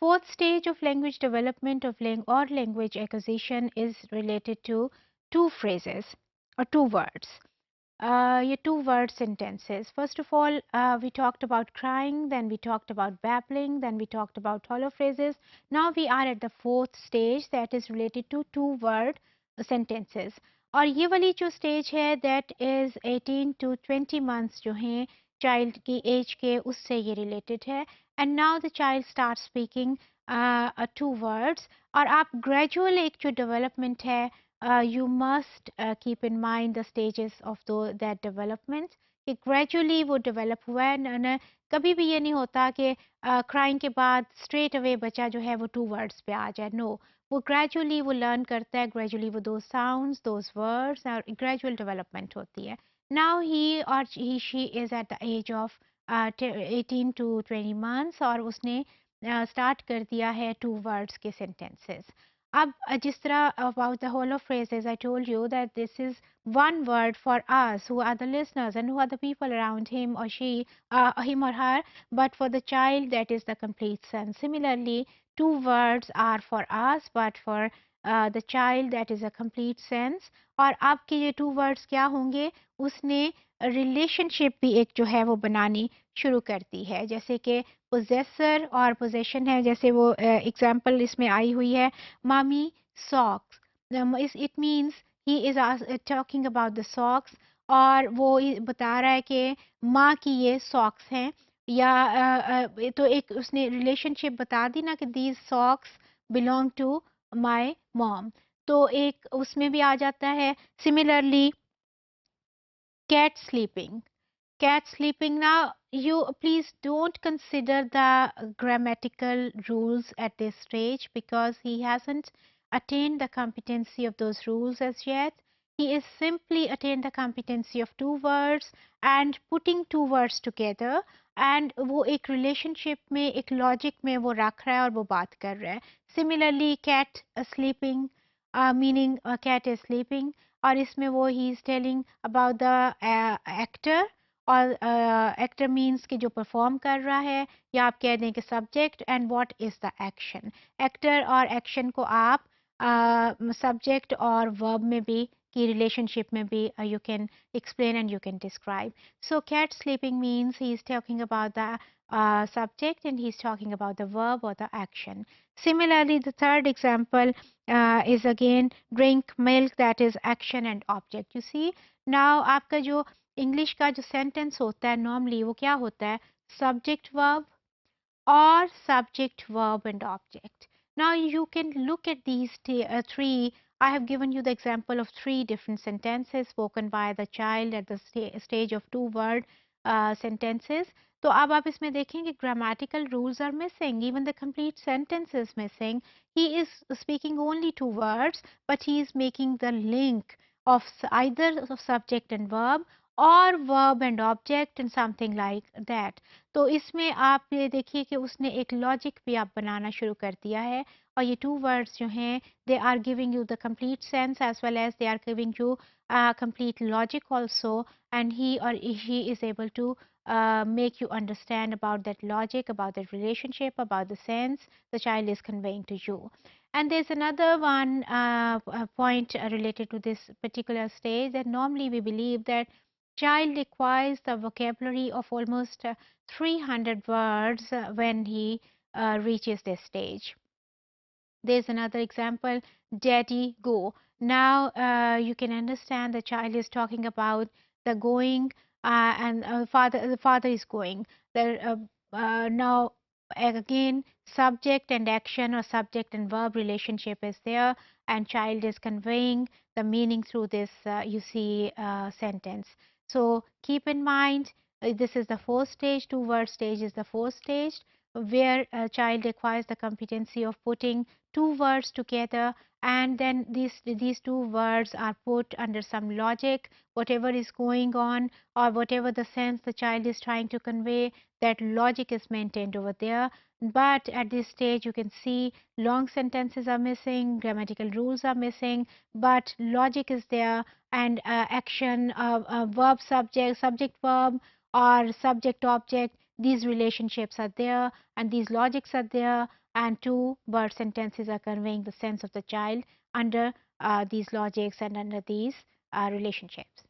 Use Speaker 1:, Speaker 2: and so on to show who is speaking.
Speaker 1: Fourth stage of language development or language acquisition is related to two phrases or two words. Your two word sentences. First of all, we talked about crying, then we talked about babbling, then we talked about hollow phrases. Now we are at the fourth stage that is related to two word sentences. और ये वाली जो stage है that is 18 to 20 months जो हैं child की age के उससे ये related है and now the child starts speaking two words और आप gradual एक जो development है you must keep in mind the stages of that development कि gradually वो develop हुआ है कभी भी ये नहीं होता कि crying के बाद straight away बच्चा जो है वो two words पे आ जाए no वो gradually वो learn करता है gradually वो those sounds those words और gradual development होती है now he or she is at the age of 18 to 20 months और उसने start कर दिया है two words के sentences अब जिस तरह about the hollow phrases I told you that this is one word for us who are the listeners and who are the people around him or she him or her but for the child that is the complete sense similarly two words are for us but for the child that is a complete sense और आपके ये two words क्या होंगे उसने relationship भी एक जो है वो बनानी शुरू करती है जैसे कि पोजेसर और पोजेशन है जैसे वो एग्जांपल इसमें आई हुई है mommy socks it means he is talking about the socks और वो बता रहा है कि माँ की ये socks हैं या तो एक उसने रिलेशनशिप बता दी ना कि these socks belong to my mom तो एक उसमें भी आ जाता है similarly cat sleeping now you please don't consider the grammatical rules at this stage because he hasn't attained the competency of those rules as yet he is simply attained the competency of two words and putting two words together and वो एक relationship में एक logic में वो रख रहा है और वो बात कर रहा है similarly cat sleeping meaning cat is sleeping और इसमें वो he is telling about the actor और एक्टर मीन्स कि जो परफॉर्म कर रहा है या आप कह दें कि subject and what is the action actor और एक्शन को आप सब्जेक्ट और वर्ब में भी की रिलेशनशिप में भी you can explain and you can describe so cat sleeping means he is talking about the subject and he's talking about the verb or the action similarly the third example is again drink milk that is action and object you see now आपका जो English का जो sentence होता है normally वो क्या होता है सब्जेक्ट वर्ब और subject verb and object now you can look at these three I have given you the example of three different sentences spoken by the child at the stage of two word sentences तो अब आप इसमें देखेंगे grammatical rules are missing even the complete sentence is missing he is speaking only two words but he is making the link of either of subject and verb और verb and object and something like that तो इसमें आप ये देखिए कि उसने एक logic भी आप बनाना शुरू कर दिया है और ये टू वर्ड्स जो हैं they are giving you the complete sense as well as they are giving you complete logic also and he और she is able to make you understand about that logic, about that relationship, about the sense the child is conveying to you. And there's another one point related to this particular stage that normally we believe that child acquires the vocabulary of almost 300 words when he reaches this stage. There's another example, daddy go. Now you can understand the child is talking about the going and the father is going. Now again subject and action or subject and verb relationship is there and child is conveying the meaning through this you see sentence. So keep in mind this is the fourth stage, two word stage is the fourth stage where a child acquires the competency of putting two words together and then these two words are put under some logic whatever is going on or whatever the sense the child is trying to convey that logic is maintained over there but at this stage you can see long sentences are missing grammatical rules are missing but logic is there and action verb subject subject verb or subject object these relationships are there and these logics are there, and two word sentences are conveying the sense of the child under these logics and under these relationships.